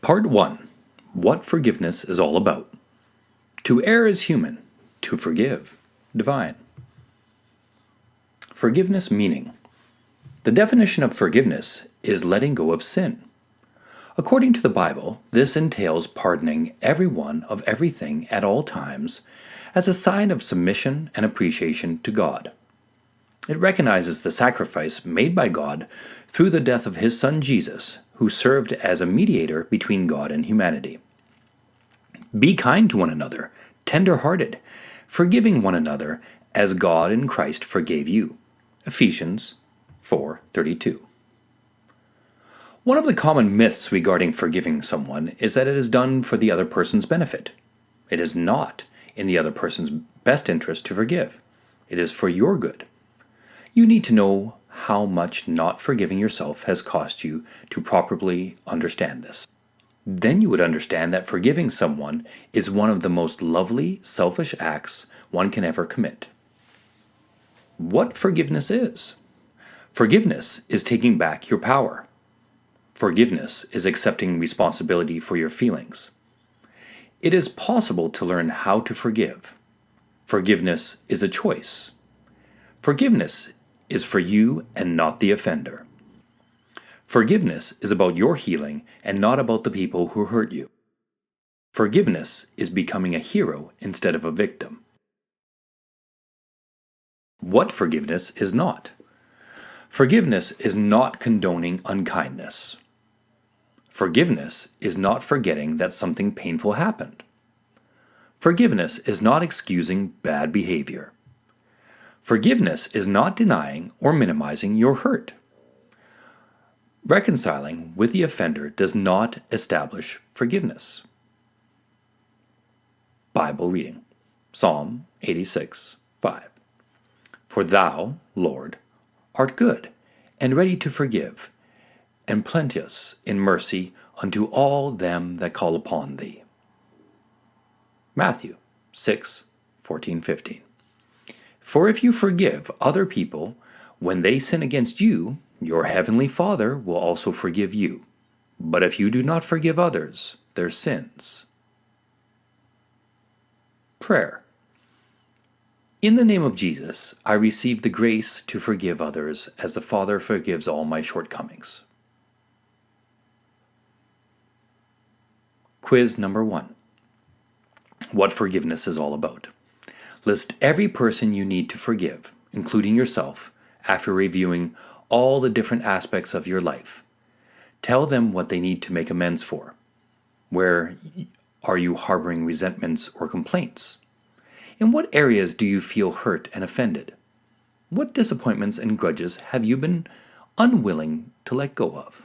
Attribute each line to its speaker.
Speaker 1: Part 1. What forgiveness is all about. To err is human, to forgive, divine. Forgiveness meaning. The definition of forgiveness is letting go of sin. According to the Bible, this entails pardoning everyone of everything at all times as a sign of submission and appreciation to God. It recognizes the sacrifice made by God through the death of His Son Jesus, who served as a mediator between God and humanity. Be kind to one another, tender-hearted, forgiving one another as God in Christ forgave you. Ephesians 4:32. One of the common myths regarding forgiving someone is that it is done for the other person's benefit. It is not in the other person's best interest to forgive. It is for your good. You need to know how much not forgiving yourself has cost you to properly understand this. Then you would understand that forgiving someone is one of the most lovely, selfish acts one can ever commit. What forgiveness is? Forgiveness is taking back your power. Forgiveness is accepting responsibility for your feelings. It is possible to learn how to forgive. Forgiveness is a choice. Forgiveness is for you and not the offender. Forgiveness is about your healing and not about the people who hurt you. Forgiveness is becoming a hero instead of a victim. What forgiveness is not? Forgiveness is not condoning unkindness. Forgiveness is not forgetting that something painful happened. Forgiveness is not excusing bad behavior. Forgiveness is not denying or minimizing your hurt. Reconciling with the offender does not establish forgiveness. Bible reading. Psalm 86:5. For thou, Lord, art good, and ready to forgive, and plenteous in mercy unto all them that call upon thee. Matthew 6:14-15. For if you forgive other people when they sin against you, your heavenly Father will also forgive you. But if you do not forgive others their sins. Prayer. In the name of Jesus, I receive the grace to forgive others as the Father forgives all my shortcomings. Quiz number 1. What forgiveness is all about. List every person you need to forgive, including yourself, after reviewing all the different aspects of your life. Tell them what they need to make amends for. Where are you harboring resentments or complaints? In what areas do you feel hurt and offended? What disappointments and grudges have you been unwilling to let go of?